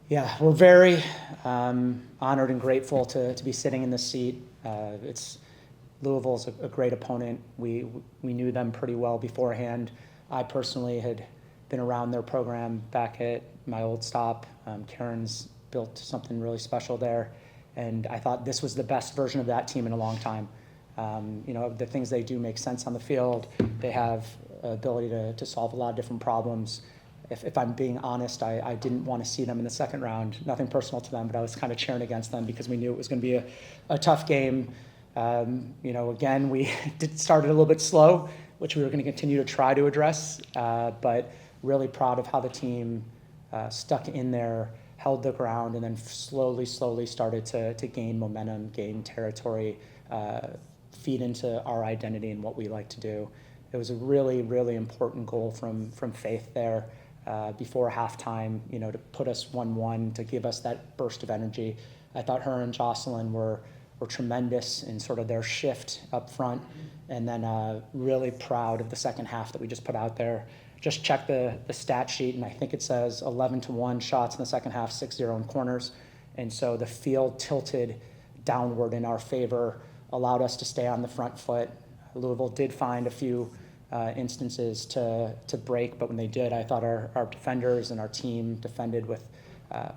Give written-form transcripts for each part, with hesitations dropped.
Yeah, we're very honored and grateful to be sitting in this seat. Louisville's a great opponent. We knew them pretty well beforehand. I personally had been around their program back at my old stop. Karen's built something really special there, and I thought this was the best version of that team in a long time. The things they do make sense on the field. They have ability to solve a lot of different problems. If I'm being honest, I didn't want to see them in the second round. Nothing personal to them, but I was kind of cheering against them because we knew it was going to be a tough game. Again, we started a little bit slow, which we were going to continue to try to address, but really proud of how the team stuck in there, held the ground, and then slowly started to gain momentum, gain territory, feed into our identity and what we like to do. It was a really, really important goal from Faith there before halftime, to put us 1-1, to give us that burst of energy. I thought her and Jocelyn were tremendous in sort of their shift up front, and then really proud of the second half that we just put out there. Just check the stat sheet, and I think it says 11-1 shots in the second half, 6-0 in corners. And so the field tilted downward in our favor, allowed us to stay on the front foot. Louisville did find a few instances to break, but when they did, I thought our defenders and our team defended with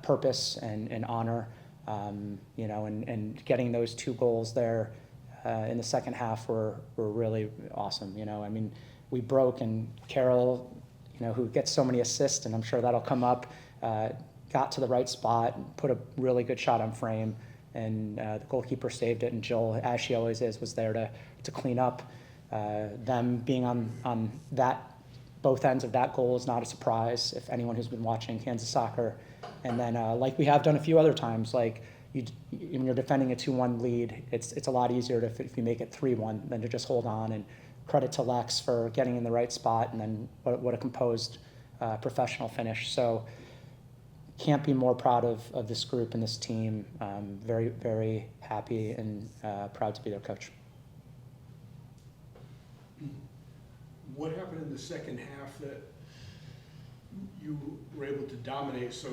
purpose and honor. And getting those 2 goals there in the second half were really awesome. We broke, and Carol, who gets so many assists, and I'm sure that'll come up, got to the right spot, put a really good shot on frame, and the goalkeeper saved it, and Jill, as she always is, was there to clean up. Them being on that both ends of that goal is not a surprise if anyone who's been watching Kansas soccer. And then like we have done a few other times, like when you're defending a 2-1 lead, it's a lot easier if you make it 3-1 than to just hold on. And credit to Lex for getting in the right spot, and then what a composed professional finish. So can't be more proud of this group and this team. Very, very happy and proud to be their coach. What happened in the second half that you were able to dominate so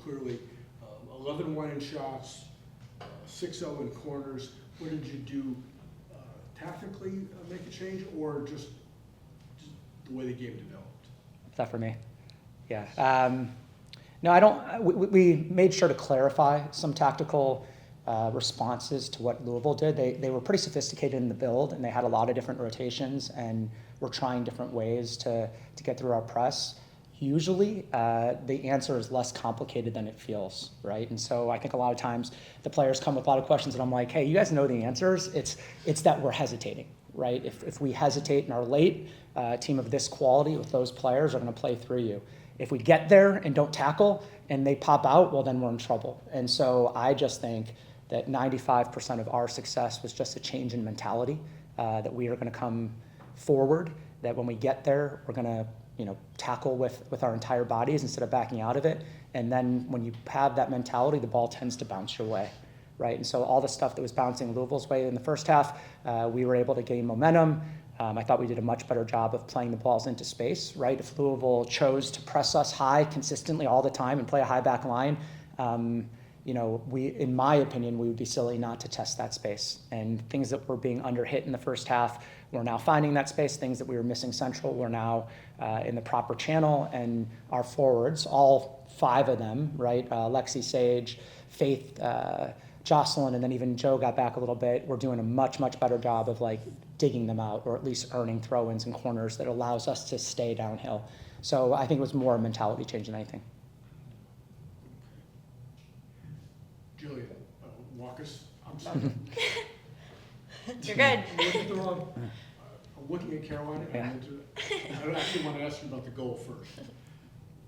clearly? 11-1 in shots, 6-0 in corners. What did you do tactically make a change, or just the way the game developed? Is that for me? Yeah. No, I don't. We made sure to clarify some tactical responses to what Louisville did. They were pretty sophisticated in the build, and they had a lot of different rotations, and were trying different ways to get through our press. Usually, the answer is less complicated than it feels, right? And so I think a lot of times the players come with a lot of questions, and I'm like, hey, you guys know the answers. It's that we're hesitating, right? If we hesitate and are late, a team of this quality with those players are going to play through you. If we get there and don't tackle and they pop out, well, then we're in trouble. And so I just think that 95% of our success was just a change in mentality, that we are going to come forward, that when we get there, we're going to tackle with our entire bodies instead of backing out of it. And then when you have that mentality, the ball tends to bounce your way, right? And so all the stuff that was bouncing Louisville's way in the first half, we were able to gain momentum. I thought we did a much better job of playing the balls into space, right? If Louisville chose to press us high consistently all the time and play a high back line, in my opinion, we would be silly not to test that space. And things that were being underhit in the first half, we're now finding that space. Things that we were missing central, we're now in the proper channel. And our forwards, all 5 of them, right? Lexi, Sage, Faith, Jocelyn, and then even Joe got back a little bit. We're doing a much better job of digging them out, or at least earning throw-ins and corners that allows us to stay downhill. So I think it was more a mentality change than anything. Jillian, walk us. I'm sorry. You're good. I'm looking at Carolina. Yeah. I actually want to ask you about the goal first.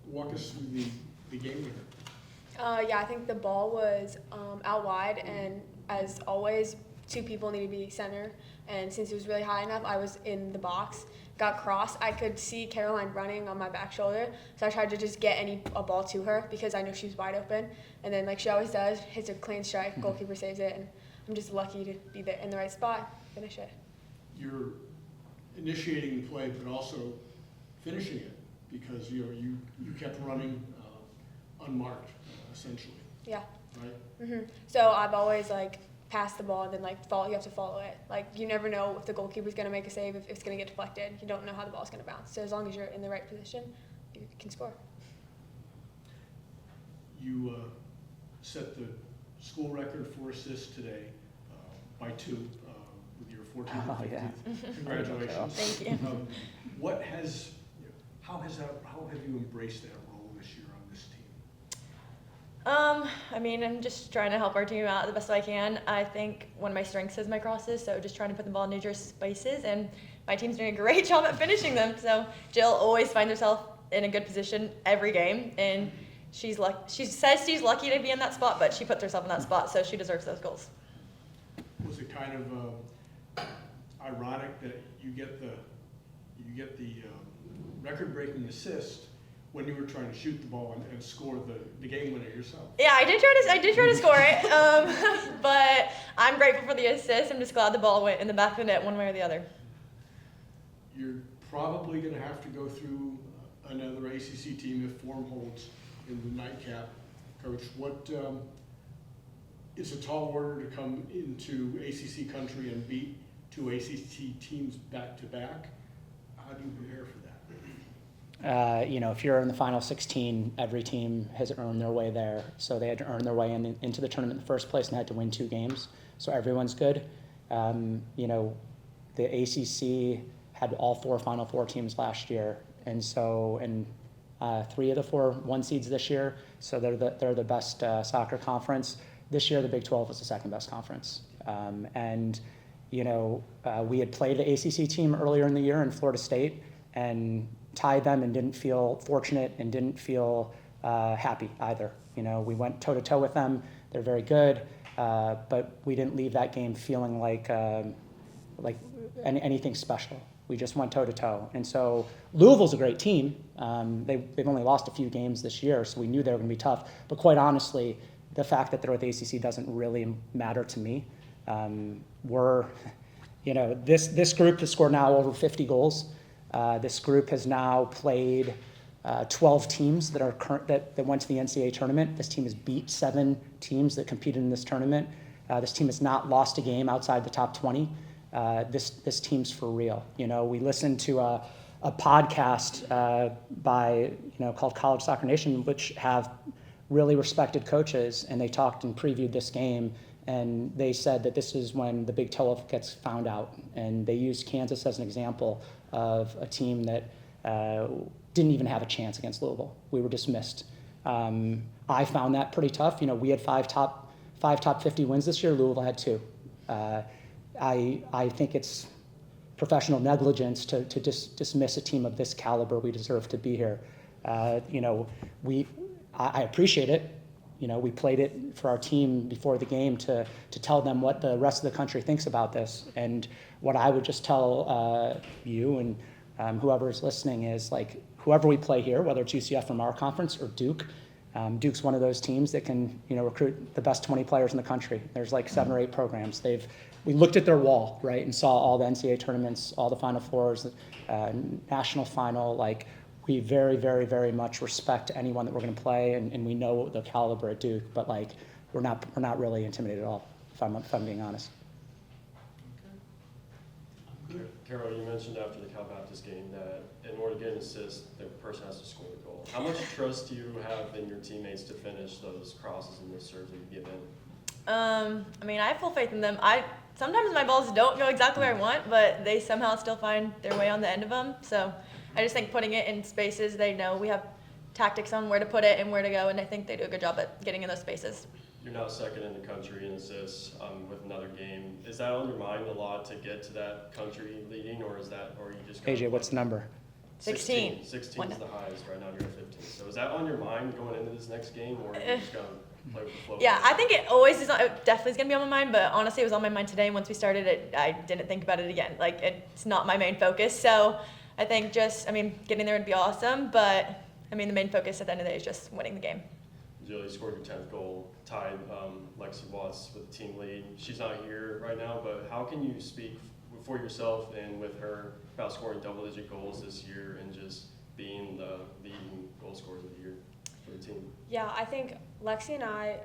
Walk us through the game winner. Yeah, I think the ball was out wide, and as always, 2 people need to be center. And since it was really high enough, I was in the box, got crossed. I could see Caroline running on my back shoulder, so I tried to just get a ball to her because I know she was wide open. And then, like she always does, hits a clean strike, goalkeeper saves it, and I'm just lucky to be there in the right spot, finish it. You're initiating the play, but also finishing it, because you kept running unmarked. essentially, Yeah. right? So I've always like passed the ball and then like follow. You have to follow it. Like you never know if the goalkeeper's gonna make a save, if it's gonna get deflected. You don't know how the ball's gonna bounce. So as long as you're in the right position, you can score. You set the school record for assists today by 2 with your 14th Oh, and 15th. yeah. Congratulations. Thank you. How have you embraced that role this year on this team? I mean, I'm just trying to help our team out the best I can. I think one of my strengths is my crosses, so just trying to put the ball in dangerous spaces, and my team's doing a great job at finishing them. So Jill always finds herself in a good position every game, and she says she's lucky to be in that spot, but she puts herself in that spot, so she deserves those goals. Was it kind of ironic that you get the record-breaking assist when you were trying to shoot the ball and score the game winner yourself? Yeah, I did try to score it, but I'm grateful for the assist. I'm just glad the ball went in the back of the net one way or the other. You're probably going to have to go through another ACC team if form holds in the nightcap. Coach, it's a tall order to come into ACC country and beat 2 ACC teams back-to-back. How do you prepare for that? If you're in the final 16, every team has earned their way there. So they had to earn their way into the tournament in the first place and had to win 2 games. So everyone's good. The ACC had all 4 Final Four teams last year, and 3 of the 4 1 seeds this year. So they're the best soccer conference. This year, the Big 12 was the second best conference. We had played the ACC team earlier in the year in Florida State and tied them and didn't feel fortunate and didn't feel happy either. We went toe-to-toe with them. They're very good, but we didn't leave that game feeling like anything special. We just went toe-to-toe. And so Louisville's a great team. They've only lost a few games this year, so we knew they were going to be tough. But quite honestly, the fact that they're with ACC doesn't really matter to me. This group has scored now over 50 goals. This group has now played 12 teams that went to the NCAA tournament. This team has beat 7 teams that competed in this tournament. This team has not lost a game outside the top 20. This team's for real. We listened to a podcast called College Soccer Nation, which have really respected coaches, and they talked and previewed this game, and they said that this is when the big toe gets found out, and they used Kansas as an example of a team that didn't even have a chance against Louisville. We were dismissed. I found that pretty tough. We had 5 top 50 wins this year. Louisville had 2. I think it's professional negligence to dismiss a team of this caliber. We deserve to be here. I appreciate it. We played it for our team before the game to tell them what the rest of the country thinks about this. And what I would just tell you and whoever's listening is, like, whoever we play here, whether it's UCF from our conference or Duke, Duke's one of those teams that can recruit the best 20 players in the country. There's like 7 or 8 programs. We looked at their wall, right, and saw all the NCAA tournaments, all the Final Fours, national final. Like, we very, very, very much respect anyone that we're going to play, and we know the caliber at Duke. But like, we're not really intimidated at all, if I'm being honest. Carol, you mentioned after the Cal Baptist game that in order to get an assist, the person has to score the goal. How much trust do you have in your teammates to finish those crosses and those serves that you give in? I have full faith in them. Sometimes my balls don't go exactly where I want, but they somehow still find their way on the end of them. So I just think putting it in spaces, they know we have tactics on where to put it and where to go, and I think they do a good job at getting in those spaces. You're now second in the country in assists with another game. Is that on your mind a lot to get to that country leading, or you just AJ, what's the number? 16. 16 is the highest right now. You're at 15. So is that on your mind going into this next game, or are you just going to play with the flow? Yeah, I think it always is. It definitely is going to be on my mind, but honestly, it was on my mind today. And once we started it, I didn't think about it again. Like, it's not my main focus. So I think getting there would be awesome, but the main focus at the end of the day is just winning the game. Jillian scored your 10th goal, tied Lexi Watts with the team lead. She's not here right now, but how can you speak for yourself and with her about scoring double-digit goals this year and just being the leading goal scorers of the year? for the team? Yeah, I think Lexi and I,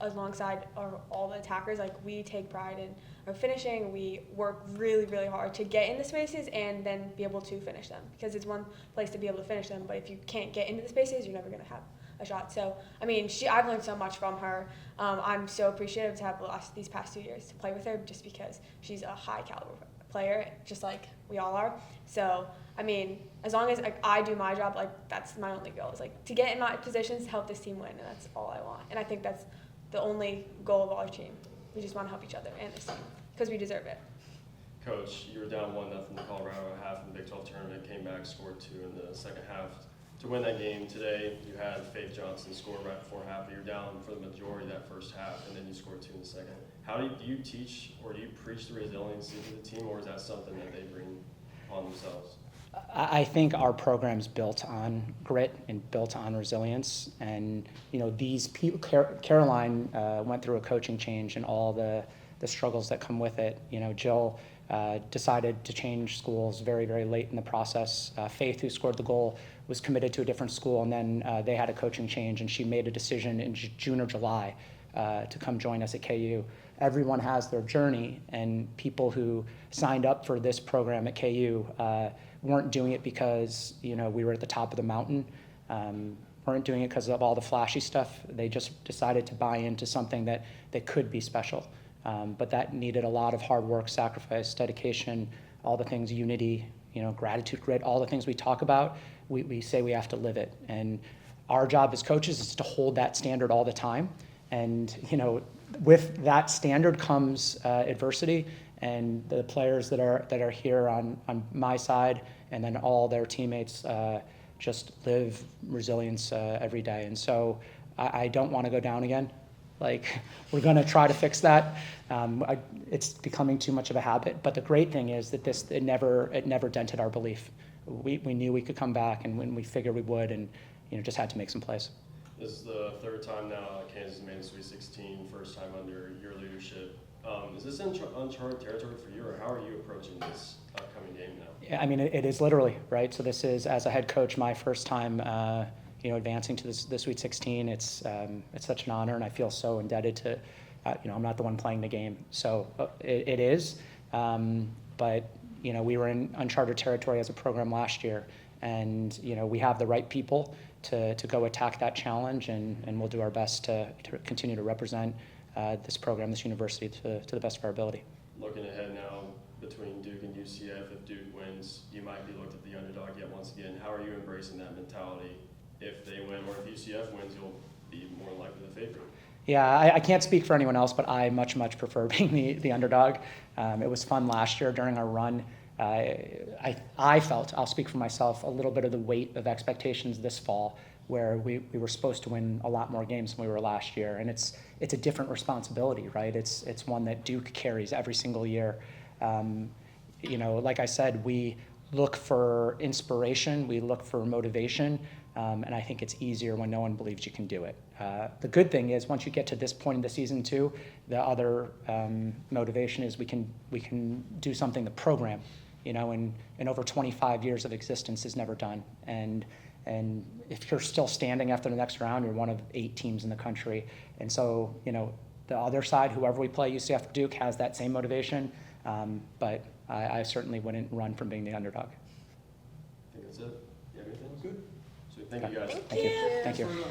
alongside all the attackers, like we take pride in our finishing. We work really, really hard to get in the spaces and then be able to finish them, because it's one place to be able to finish them, but if you can't get into the spaces, you're never going to have a shot. So, I mean, I've learned so much from her. I'm so appreciative to have these past 2 years to play with her, just because she's a high caliber player, just like we all are. So, I mean, as long as I do my job, like that's my only goal, is like to get in my positions to help this team win, and that's all I want. And I think that's the only goal of our team. We just want to help each other and this team because we deserve it. Coach, you were down 1-0 to Colorado at half in the Big 12 tournament, came back, scored 2 in the second half to win that game. Today, you had Faith Johnson score right before half, but you're down for the majority of that first half, and then you scored 2 in the second. How do you teach or do you preach the resiliency to the team, or is that something that they bring on themselves? I think our program's built on grit and built on resilience. And, you know, these people, Caroline went through a coaching change and all the struggles that come with it. You know, Jill decided to change schools very, very late in the process. Faith, who scored the goal, was committed to a different school, and then they had a coaching change, and she made a decision in June or July to come join us at KU. Everyone has their journey, and people who signed up for this program at KU weren't doing it because, you know, we were at the top of the mountain, weren't doing it because of all the flashy stuff. They just decided to buy into something that could be special. But that needed a lot of hard work, sacrifice, dedication, all the things, unity, you know, gratitude, grit, all the things we talk about. We say we have to live it. And our job as coaches is to hold that standard all the time. And, you know, with that standard comes adversity, and the players that are here on my side, and then all their teammates just live resilience every day. And so I don't want to go down again. Like, we're going to try to fix that. It's becoming too much of a habit. But the great thing is that it never dented our belief. We knew we could come back, and when we figured we would, and, you know, just had to make some plays. This is the third time now Kansas made the Sweet 16, first time under your leadership. Is this uncharted territory for you, or how are you approaching this upcoming game now? Yeah, I mean, it is literally, right? So this is, as a head coach, my first time, you know, advancing to the Sweet 16. It's such an honor, and I feel so indebted to, you know, I'm not the one playing the game, so it is. But, you know, we were in uncharted territory as a program last year, and, you know, we have the right people to go attack that challenge, and we'll do our best to continue to represent this program, this university, to the best of our ability. Looking ahead now, between Duke and UCF, if Duke wins, you might be looked at the underdog yet once again. How are you embracing that mentality? If they win, or if UCF wins, you'll be more likely the favorite. Yeah, I can't speak for anyone else, but I much prefer being the underdog. It was fun last year during our run. I felt, I'll speak for myself, a little bit of the weight of expectations this fall, where we were supposed to win a lot more games than we were last year. And it's a different responsibility, right? It's one that Duke carries every single year. You know, like I said, we look for inspiration, we look for motivation, and I think it's easier when no one believes you can do it. The good thing is, once you get to this point in the season too, the other motivation is we can do something the program, you know, in over 25 years of existence has never done. And if you're still standing after the next round, you're one of 8 teams in the country. And so, you know, the other side, whoever we play, UCF or Duke, has that same motivation. But I certainly wouldn't run from being the underdog. I think that's it. You have anything? Good. So thank you guys. Thank you. Thank you. Very much.